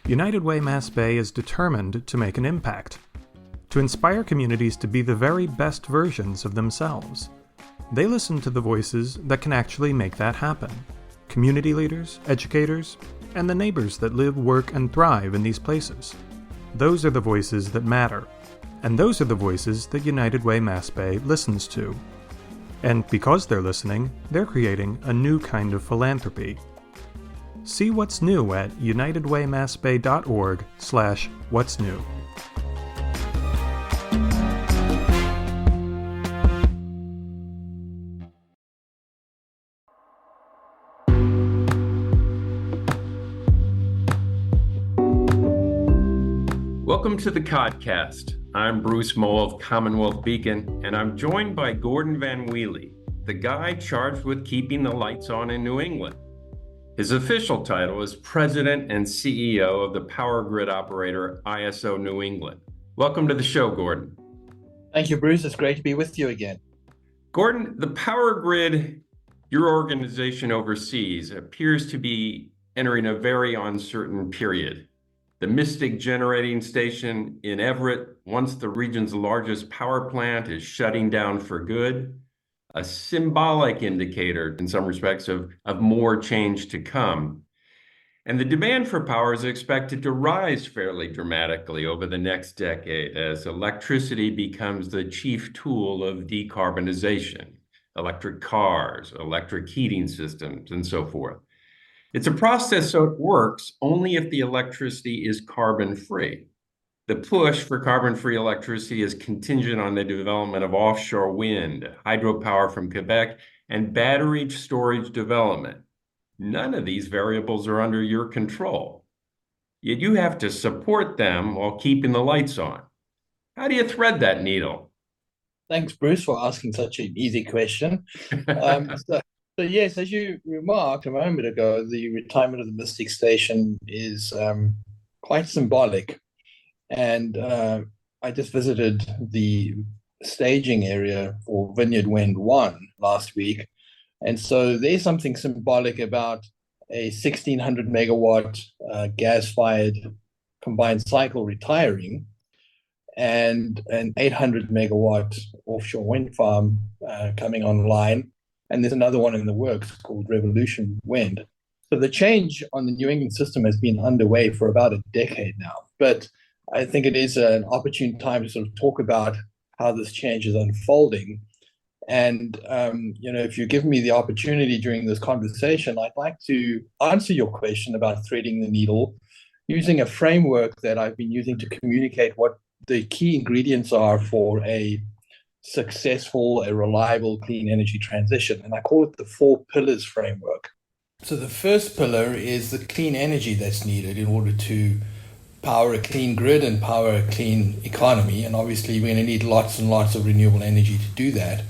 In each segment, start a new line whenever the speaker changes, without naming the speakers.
United Way Mass Bay is determined to make an impact, to inspire communities to be the very best versions of themselves. They listen to the voices that can actually make that happen. Community leaders, educators, and the neighbors that live, work, and thrive in these places. Those are the voices that matter, and those are the voices that United Way Mass Bay listens to. And because they're listening, they're creating a new kind of philanthropy. See what's new at unitedwaymassbay.org/what's new.
Welcome to the Codcast. I'm Bruce Mohl of CommonWealth Beacon, and I'm joined by Gordon van Welie, the guy charged with keeping the lights on in New England. His official title is President and CEO of the power grid operator ISO New England. Welcome to the show, Gordon.
Thank you, Bruce. It's great to be with you again.
Gordon, the power grid your organization oversees appears to be entering a very uncertain period. The Mystic Generating Station in Everett, once the region's largest power plant, is shutting down for good, a symbolic indicator in some respects of more change to come. And the demand for power is expected to rise fairly dramatically over the next decade as electricity becomes the chief tool of decarbonization, electric cars, electric heating systems, and so forth. It's a process so it works only if the electricity is carbon-free. The push for carbon-free electricity is contingent on the development of offshore wind, hydropower from Quebec, and battery storage development. None of these variables are under your control. Yet you have to support them while keeping the lights on. How do you thread that needle?
Thanks, Bruce, for asking such an easy question. So yes, as you remarked a moment ago, the retirement of the Mystic Station is quite symbolic. And I just visited the staging area for Vineyard Wind 1 last week. And so there's something symbolic about a 1,600 megawatt gas-fired combined cycle retiring and an 800 megawatt offshore wind farm coming online. And there's another one in the works called Revolution Wind. So the change on the New England system has been underway for about a decade now. But I think it is an opportune time to sort of talk about how this change is unfolding. And, if you give me the opportunity during this conversation, I'd like to answer your question about threading the needle using a framework that I've been using to communicate what the key ingredients are for a successful, a reliable, clean energy transition. And I call it the 4 pillars framework. So the first pillar is the clean energy that's needed in order to power a clean grid and power a clean economy. And obviously we're going to need lots and lots of renewable energy to do that.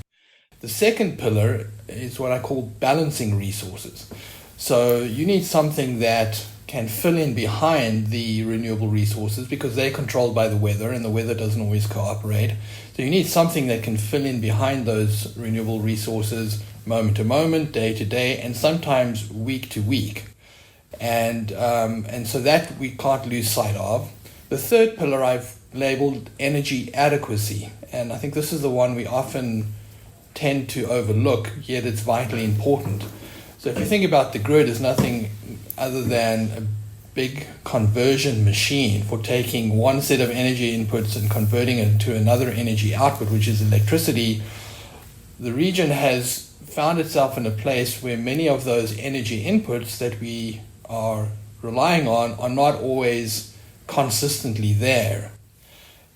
The second pillar is what I call balancing resources. So you need something that can fill in behind the renewable resources because they're controlled by the weather and the weather doesn't always cooperate. So you need something that can fill in behind those renewable resources moment to moment, day to day, and sometimes week to week. And so that we can't lose sight of. The third pillar I've labeled energy adequacy. And I think this is the one we often tend to overlook, yet it's vitally important. So if you think about the grid as nothing other than a big conversion machine for taking one set of energy inputs and converting it to another energy output, which is electricity, the region has found itself in a place where many of those energy inputs that we are relying on are not always consistently there.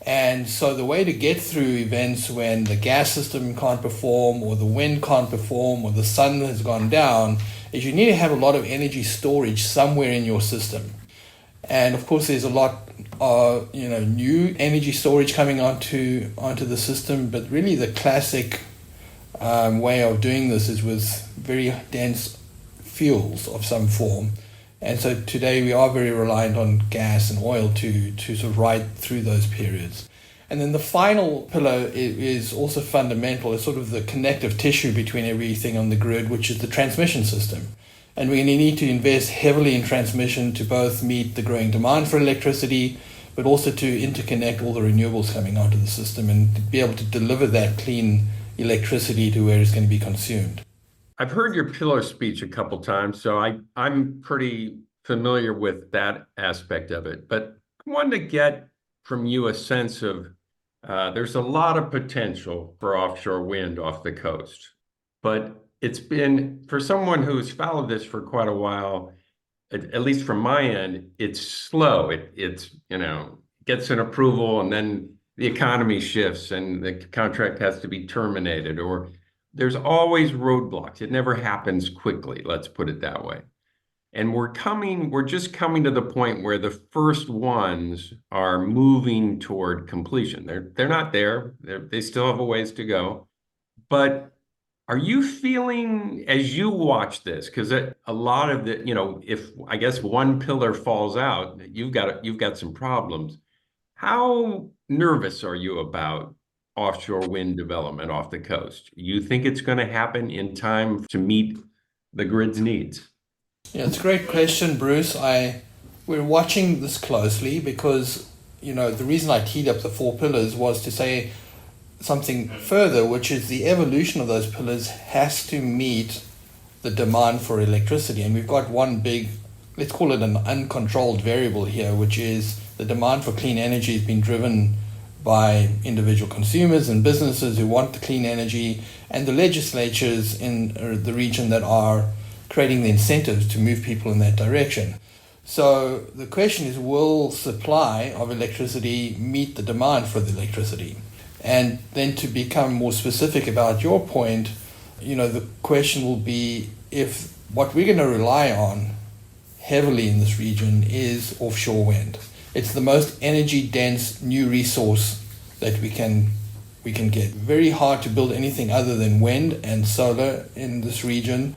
And so the way to get through events when the gas system can't perform or the wind can't perform or the sun has gone down is you need to have a lot of energy storage somewhere in your system. And of course there's a lot of new energy storage coming onto the system, but really the classic way of doing this is with very dense fuels of some form. And so today we are very reliant on gas and oil to sort of ride through those periods. And then the final pillar is also fundamental. It's sort of the connective tissue between everything on the grid, which is the transmission system. And we're going to need to invest heavily in transmission to both meet the growing demand for electricity, but also to interconnect all the renewables coming onto the system and to be able to deliver that clean electricity to where it's going to be consumed.
I've heard your pillar speech a couple times, so I'm pretty familiar with that aspect of it. But I wanted to get from you a sense of there's a lot of potential for offshore wind off the coast, but it's been, for someone who's followed this for quite a while, at least from my end, it's slow. It's gets an approval and then the economy shifts and the contract has to be terminated, or there's always roadblocks. It never happens quickly, let's put it that way. And we're just coming to the point where the first ones are moving toward completion. They're not there. They still have a ways to go. But are you feeling, as you watch this, because a lot of the, if I guess one pillar falls out, you've got some problems. How nervous are you about offshore wind development off the coast? You think it's going to happen in time to meet the grid's needs?
Yeah, it's a great question, Bruce. We're watching this closely because, the reason I teed up the 4 pillars was to say something further, which is the evolution of those pillars has to meet the demand for electricity. And we've got one big, let's call it an uncontrolled variable here, which is the demand for clean energy has been driven by individual consumers and businesses who want the clean energy, and the legislatures in the region that are creating the incentives to move people in that direction. So the question is, will supply of electricity meet the demand for the electricity? And then to become more specific about your point, the question will be if what we're going to rely on heavily in this region is offshore wind. It's the most energy dense new resource that we can get. Very hard to build anything other than wind and solar in this region.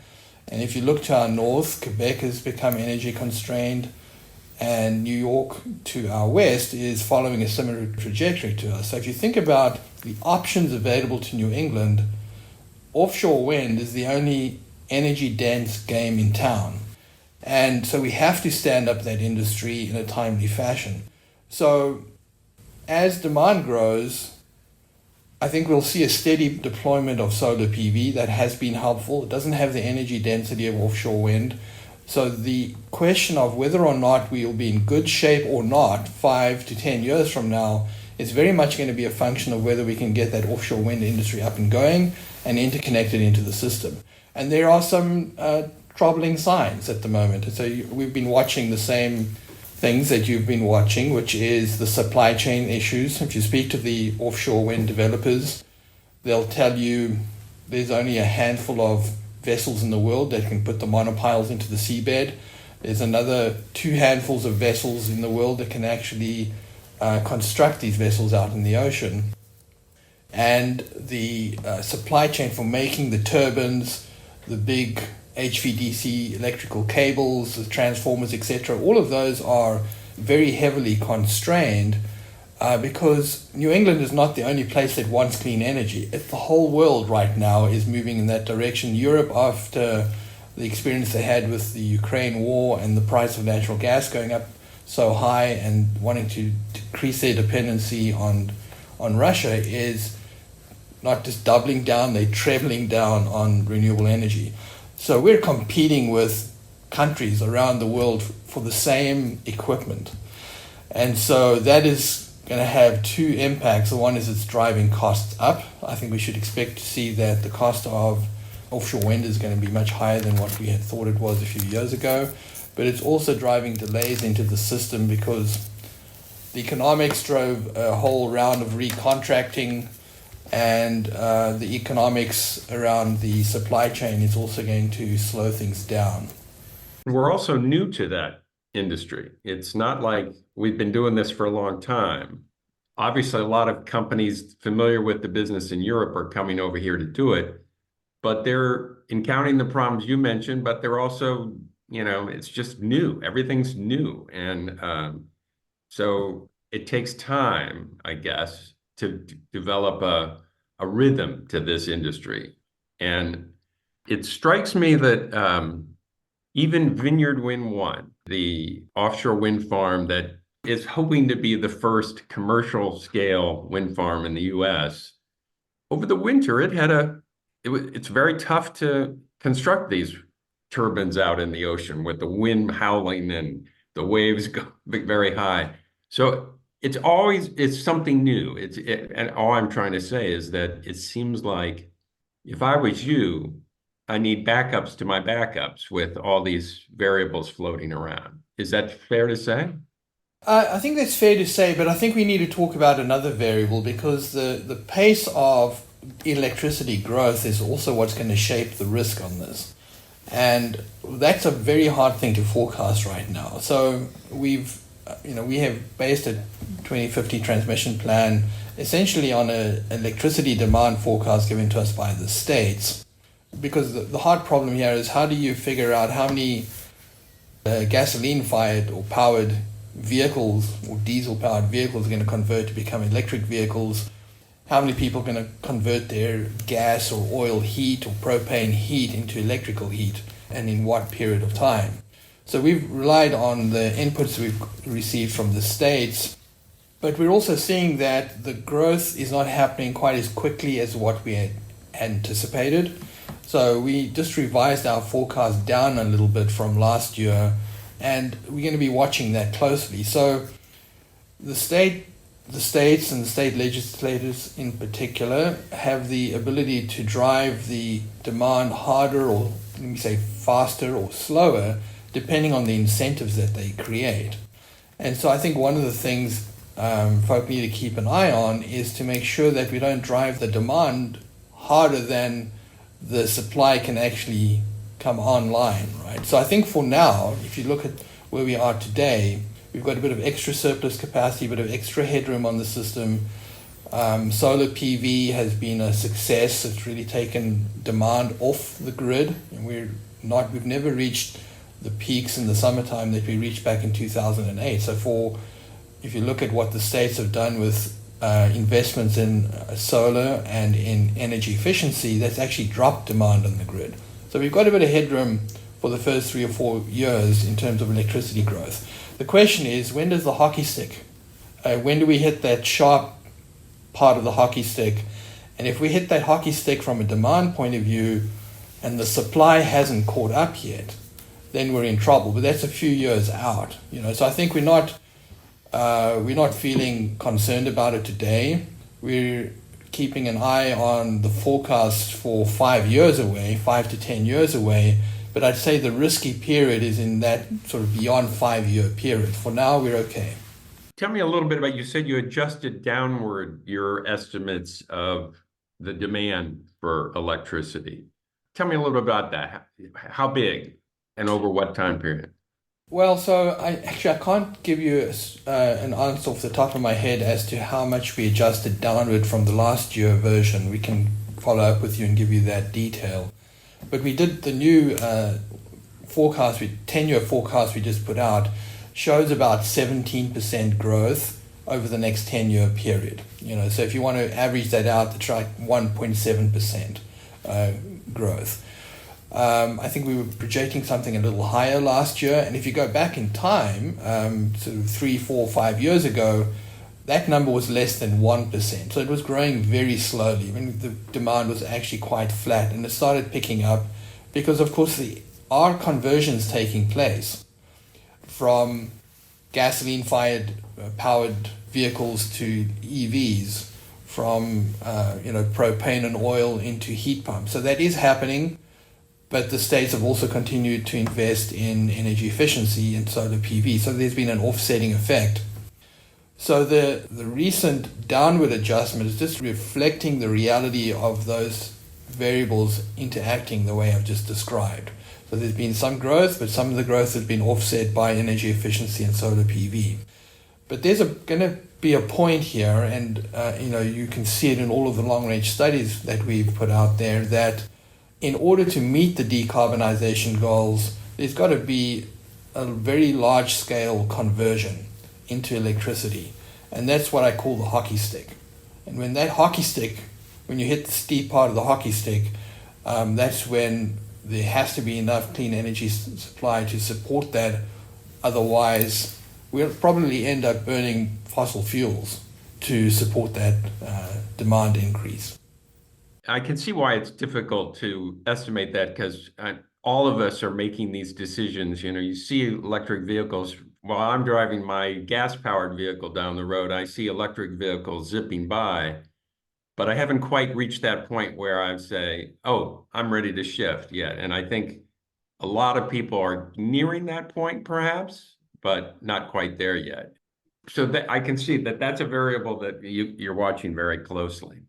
And if you look to our north, Quebec has become energy constrained, and New York to our west is following a similar trajectory to us. So if you think about the options available to New England, offshore wind is the only energy dense game in town. And so we have to stand up that industry in a timely fashion. So as demand grows, I think we'll see a steady deployment of solar PV that has been helpful. It doesn't have the energy density of offshore wind. So the question of whether or not we will be in good shape or not 5 to 10 years from now is very much going to be a function of whether we can get that offshore wind industry up and going and interconnected into the system. And there are some troubling signs at the moment. So we've been watching the same things that you've been watching, which is the supply chain issues. If you speak to the offshore wind developers, they'll tell you there's only a handful of vessels in the world that can put the monopiles into the seabed. There's another 2 handfuls of vessels in the world that can actually construct these vessels out in the ocean. And the supply chain for making the turbines, the big HVDC electrical cables, the transformers, etc., all of those are very heavily constrained because New England is not the only place that wants clean energy. The whole world right now is moving in that direction. Europe, after the experience they had with the Ukraine war and the price of natural gas going up so high and wanting to decrease their dependency on Russia, is not just doubling down, they're trebling down on renewable energy. So we're competing with countries around the world for the same equipment. And so that is going to have 2 impacts. The one is it's driving costs up. I think we should expect to see that the cost of offshore wind is going to be much higher than what we had thought it was a few years ago. But it's also driving delays into the system because the economics drove a whole round of recontracting, and the economics around the supply chain is also going to slow things down.
We're also new to that industry. It's not like we've been doing this for a long time. Obviously, a lot of companies familiar with the business in Europe are coming over here to do it, but they're encountering the problems you mentioned, but they're also, it's just new. Everything's new. And so it takes time, I guess, to develop a rhythm to this industry. And it strikes me that Even Vineyard Wind 1, the offshore wind farm that is hoping to be the first commercial scale wind farm in the US, over the winter, it's very tough to construct these turbines out in the ocean with the wind howling and the waves go very high. So it's something new. And all I'm trying to say is that it seems like if I was you, I need backups to my backups with all these variables floating around. Is that fair to say?
I think that's fair to say, but I think we need to talk about another variable because the pace of electricity growth is also what's going to shape the risk on this. And that's a very hard thing to forecast right now. So we have based a 2050 transmission plan essentially on an electricity demand forecast given to us by the states. Because the hard problem here is how do you figure out how many gasoline-fired or powered vehicles or diesel-powered vehicles are going to convert to become electric vehicles, how many people are going to convert their gas or oil heat or propane heat into electrical heat, and in what period of time. So we've relied on the inputs we've received from the states, but we're also seeing that the growth is not happening quite as quickly as what we had anticipated. So we just revised our forecast down a little bit from last year, and we're going to be watching that closely. So the states and the state legislators in particular have the ability to drive the demand harder, or let me say faster or slower, depending on the incentives that they create. And so I think one of the things folk need to keep an eye on is to make sure that we don't drive the demand harder than the supply can actually come online, right? So I think for now, if you look at where we are today, we've got a bit of extra surplus capacity, a bit of extra headroom on the system. Solar PV has been a success. It's really taken demand off the grid, and we've never reached the peaks in the summertime that we reached back in 2008. So if you look at what the states have done with investments in solar and in energy efficiency, that's actually dropped demand on the grid. So we've got a bit of headroom for the first 3 or 4 years in terms of electricity growth. The question is, when does the hockey stick? When do we hit that sharp part of the hockey stick? And if we hit that hockey stick from a demand point of view and the supply hasn't caught up yet, then we're in trouble. But that's a few years out. So I think we're not feeling concerned about it today. We're keeping an eye on the forecast for 5 years away, 5 to 10 years away. But I'd say the risky period is in that sort of beyond 5-year period. For now, we're okay.
Tell me a little bit about, you said you adjusted downward your estimates of the demand for electricity. Tell me a little bit about that. How big and over what time period?
Well, so I can't give you an answer off the top of my head as to how much we adjusted downward from the last year version. We can follow up with you and give you that detail. But we did the new 10-year forecast we just put out shows about 17% growth over the next 10-year period. So if you want to average that out, it's like 1.7% growth. I think we were projecting something a little higher last year, and if you go back in time, sort of 3, 4, 5 years ago, that number was less than 1%. So it was growing very slowly. I mean, the demand was actually quite flat, and it started picking up because, of course, there are conversions taking place from gasoline-fired powered vehicles to EVs, from propane and oil into heat pumps. So that is happening, but the states have also continued to invest in energy efficiency and solar PV. So there's been an offsetting effect. So the recent downward adjustment is just reflecting the reality of those variables interacting the way I've just described. So there's been some growth, but some of the growth has been offset by energy efficiency and solar PV. But there's going to be a point here, and you can see it in all of the long-range studies that we've put out there, that in order to meet the decarbonization goals, there's got to be a very large-scale conversion into electricity. And that's what I call the hockey stick. And when you hit the steep part of the hockey stick, that's when there has to be enough clean energy supply to support that. Otherwise, we'll probably end up burning fossil fuels to support that demand increase.
I can see why it's difficult to estimate that, because all of us are making these decisions. You know, you see electric vehicles. While I'm driving my gas-powered vehicle down the road, I see electric vehicles zipping by, but I haven't quite reached that point where I say, oh, I'm ready to shift yet. And I think a lot of people are nearing that point, perhaps, but not quite there yet. So that I can see that that's a variable that you're watching very closely.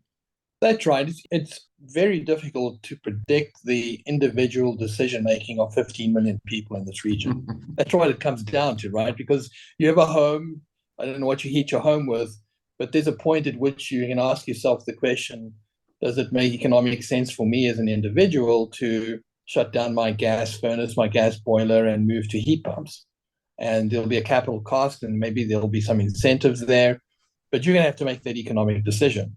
That's right. It's very difficult to predict the individual decision-making of 15 million people in this region. That's what it comes down to, right? Because you have a home, I don't know what you heat your home with, but there's a point at which you can ask yourself the question, does it make economic sense for me as an individual to shut down my gas furnace, my gas boiler, and move to heat pumps? And there'll be a capital cost, and maybe there'll be some incentives there, but you're going to have to make that economic decision.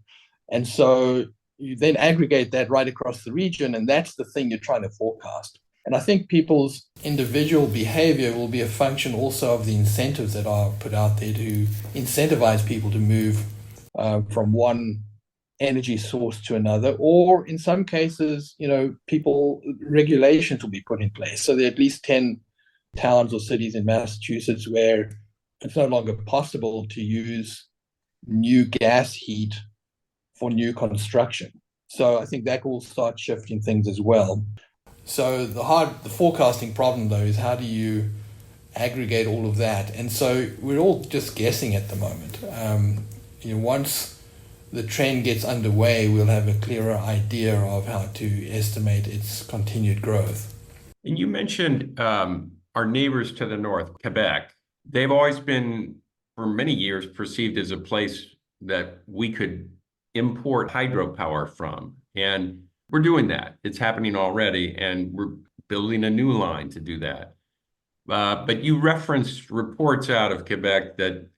And so you then aggregate that right across the region, and that's the thing you're trying to forecast. And I think people's individual behavior will be a function also of the incentives that are put out there to incentivize people to move from one energy source to another, or in some cases, regulations will be put in place. So there are at least 10 towns or cities in Massachusetts where it's no longer possible to use new gas heat for new construction. So I think that will start shifting things as well. So the forecasting problem, though, is how do you aggregate all of that? And so we're all just guessing at the moment. Once the trend gets underway, we'll have a clearer idea of how to estimate its continued growth.
And you mentioned our neighbors to the north, Quebec. They've always been, for many years, perceived as a place that we could import hydropower from. And we're doing that. It's happening already, and we're building a new line to do that. But you referenced reports out of Quebec that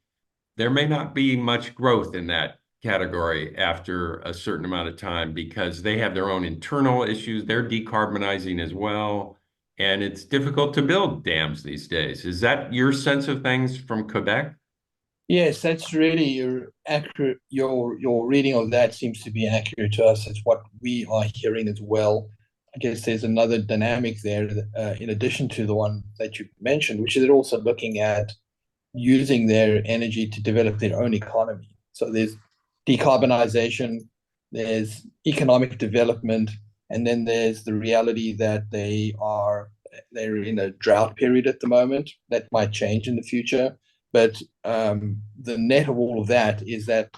there may not be much growth in that category after a certain amount of time because they have their own internal issues. They're decarbonizing as well. And it's difficult to build dams these days. Is that your sense of things from Quebec?
Yes, that's really accurate. Your reading of that seems to be accurate to us. It's what we are hearing as well. I guess there's another dynamic there in addition to the one that you mentioned, which is they're also looking at using their energy to develop their own economy. So there's decarbonization, there's economic development, and then there's the reality that they're in a drought period at the moment. That might change in the future. But the net of all of that is that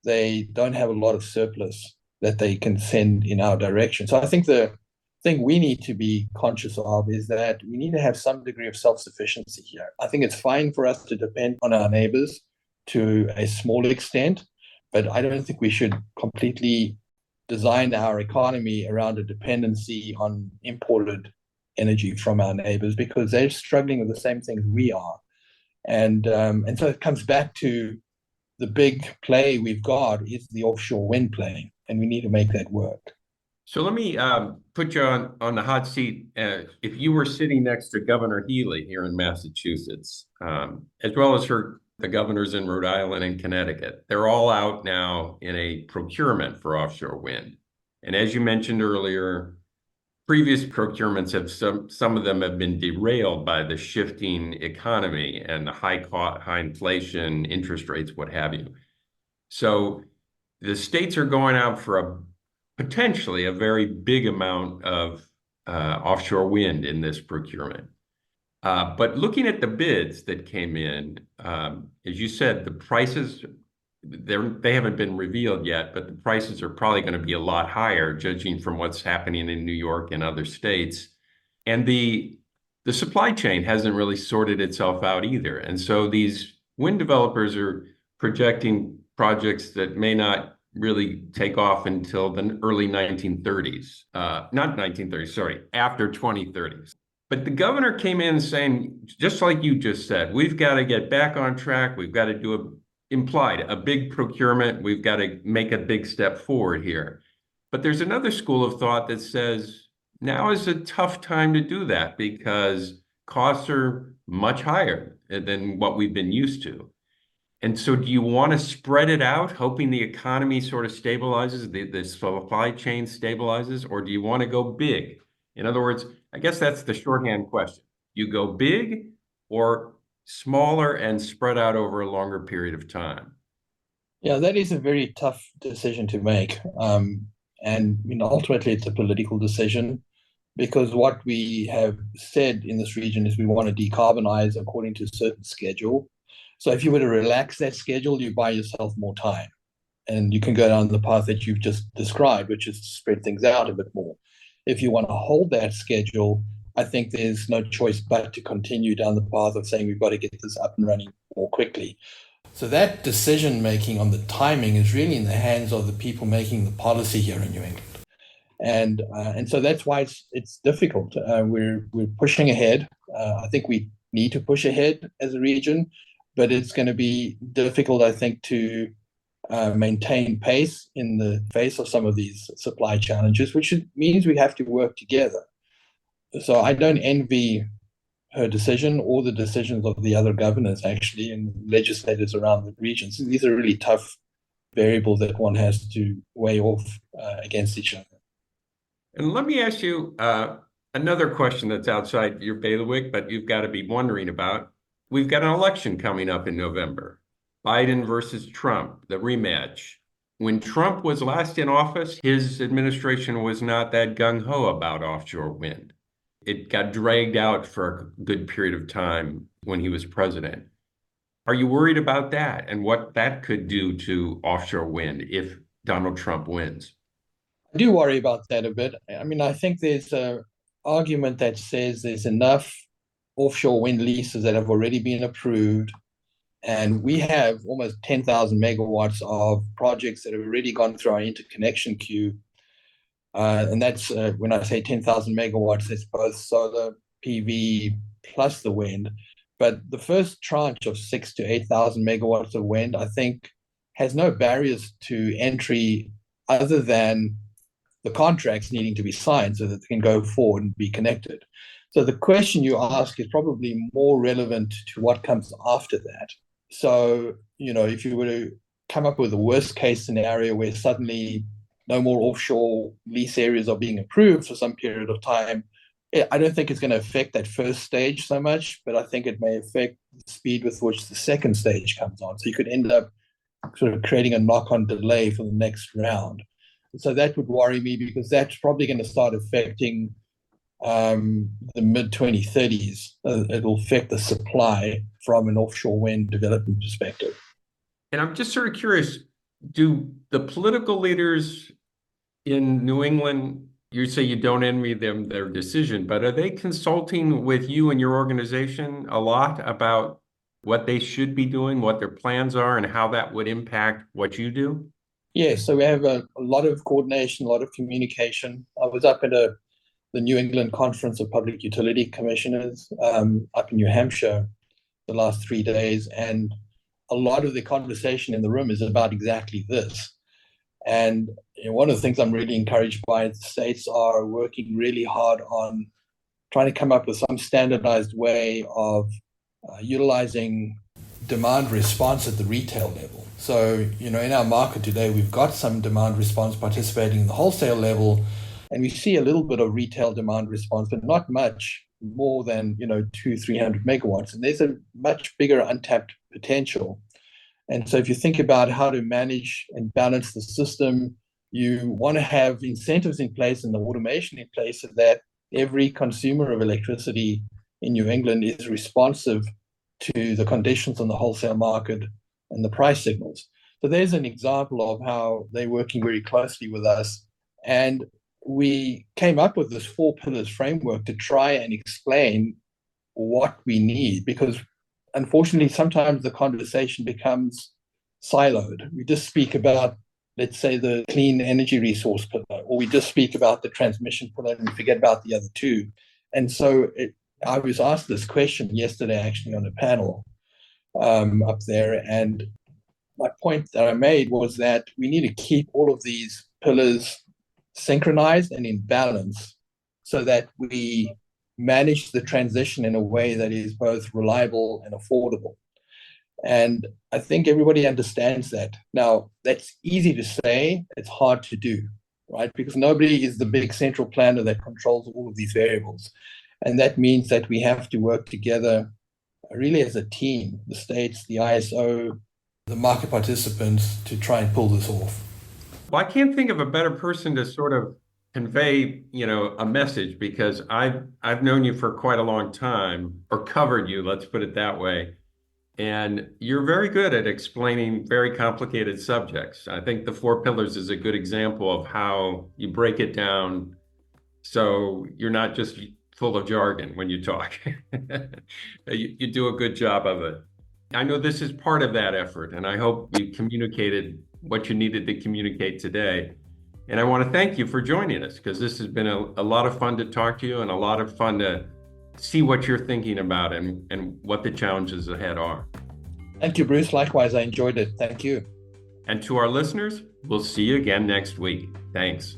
they don't have a lot of surplus that they can send in our direction. So I think the thing we need to be conscious of is that we need to have some degree of self-sufficiency here. I think it's fine for us to depend on our neighbors to a small extent, but I don't think we should completely design our economy around a dependency on imported energy from our neighbors because they're struggling with the same things we are. And so it comes back to the big play we've got is the offshore wind play, and we need to make that work.
So let me put you on the hot seat. If you were sitting next to Governor Healy here in Massachusetts, as well as the governors in Rhode Island and Connecticut, they're all out now in a procurement for offshore wind. And as you mentioned earlier, previous procurements some of them have been derailed by the shifting economy and the high inflation, interest rates, what have you. So the states are going out for potentially a very big amount of offshore wind in this procurement. But looking at the bids that came in, as you said, the prices, they haven't been revealed yet, but the prices are probably going to be a lot higher, judging from what's happening in New York and other states. And the supply chain hasn't really sorted itself out either. And so these wind developers are projecting projects that may not really take off until the early 1930s. Not 1930s, sorry, after 2030s. But the governor came in saying, just like you just said, we've got to get back on track. We've got to do a big procurement. We've got to make a big step forward here. But there's another school of thought that says now is a tough time to do that because costs are much higher than what we've been used to. And so do you want to spread it out, hoping the economy sort of stabilizes, the supply chain stabilizes, or do you want to go big? In other words, I guess that's the shorthand question. You go big or smaller and spread out over a longer period of time?
Yeah, that is a very tough decision to make. And ultimately, it's a political decision because what we have said in this region is we want to decarbonize according to a certain schedule. So if you were to relax that schedule, you buy yourself more time. And you can go down the path that you've just described, which is to spread things out a bit more. If you want to hold that schedule, I think there's no choice but to continue down the path of saying we've got to get this up and running more quickly. So that decision making on the timing is really in the hands of the people making the policy here in New England. And so that's why it's difficult. We're pushing ahead. I think we need to push ahead as a region, but it's going to be difficult, I think, to maintain pace in the face of some of these supply challenges, which means we have to work together. So I don't envy her decision or the decisions of the other governors, actually, and legislators around the regions. These are really tough variables that one has to weigh off against each other.
And let me ask you another question that's outside your bailiwick, but you've got to be wondering about. We've got an election coming up in November. Biden versus Trump, the rematch. When Trump was last in office, his administration was not that gung-ho about offshore wind. It got dragged out for a good period of time when he was president. Are you worried about that and what that could do to offshore wind if Donald Trump wins?
I do worry about that a bit. I mean, I think there's an argument that says there's enough offshore wind leases that have already been approved. And we have almost 10,000 megawatts of projects that have already gone through our interconnection queue. And that's when I say 10,000 megawatts, it's both solar, PV, plus the wind. But the first tranche of 6,000 to 8,000 megawatts of wind, I think, has no barriers to entry other than the contracts needing to be signed so that they can go forward and be connected. So the question you ask is probably more relevant to what comes after that. So, if you were to come up with a worst case scenario where suddenly no more offshore lease areas are being approved for some period of time, I don't think it's going to affect that first stage so much, but I think it may affect the speed with which the second stage comes on. So you could end up sort of creating a knock-on delay for the next round. So that would worry me because that's probably going to start affecting the mid-2030s. It'll affect the supply from an offshore wind development perspective.
And I'm just sort of curious, do the political leaders in New England, you say you don't envy them their decision, but are they consulting with you and your organization a lot about what they should be doing, what their plans are, and how that would impact what you do?
Yes, so we have a lot of coordination, a lot of communication. I was up at the New England Conference of Public Utility Commissioners up in New Hampshire the last 3 days, and a lot of the conversation in the room is about exactly this. And one of the things I'm really encouraged by, the states are working really hard on trying to come up with some standardized way of utilizing demand response at the retail level. So, in our market today, we've got some demand response participating in the wholesale level, and we see a little bit of retail demand response, but not much more than, 200-300 megawatts. And there's a much bigger untapped potential. And so if you think about how to manage and balance the system, you want to have incentives in place and the automation in place so that every consumer of electricity in New England is responsive to the conditions on the wholesale market and the price signals. So there's an example of how they're working very closely with us. And we came up with this 4 pillars framework to try and explain what we need, because unfortunately, sometimes the conversation becomes siloed. We just speak about, let's say, the clean energy resource pillar, or we just speak about the transmission pillar and forget about the other 2. And so I was asked this question yesterday, actually, on a panel up there. And my point that I made was that we need to keep all of these pillars synchronized and in balance so that we manage the transition in a way that is both reliable and affordable. And I think everybody understands that. Now, that's easy to say, it's hard to do, right? Because nobody is the big central planner that controls all of these variables. And that means that we have to work together really as a team, the states, the ISO, the market participants, to try and pull this off.
Well, I can't think of a better person to sort of convey, a message, because I've known you for quite a long time, or covered you, let's put it that way. And you're very good at explaining very complicated subjects. I think the 4 pillars is a good example of how you break it down so you're not just full of jargon when you talk. You do a good job of it. I know this is part of that effort, and I hope you communicated what you needed to communicate today. And I want to thank you for joining us, because this has been a lot of fun to talk to you, and a lot of fun to see what you're thinking about and what the challenges ahead are.
Thank you, Bruce. Likewise, I enjoyed it. Thank you.
And to our listeners, we'll see you again next week. Thanks.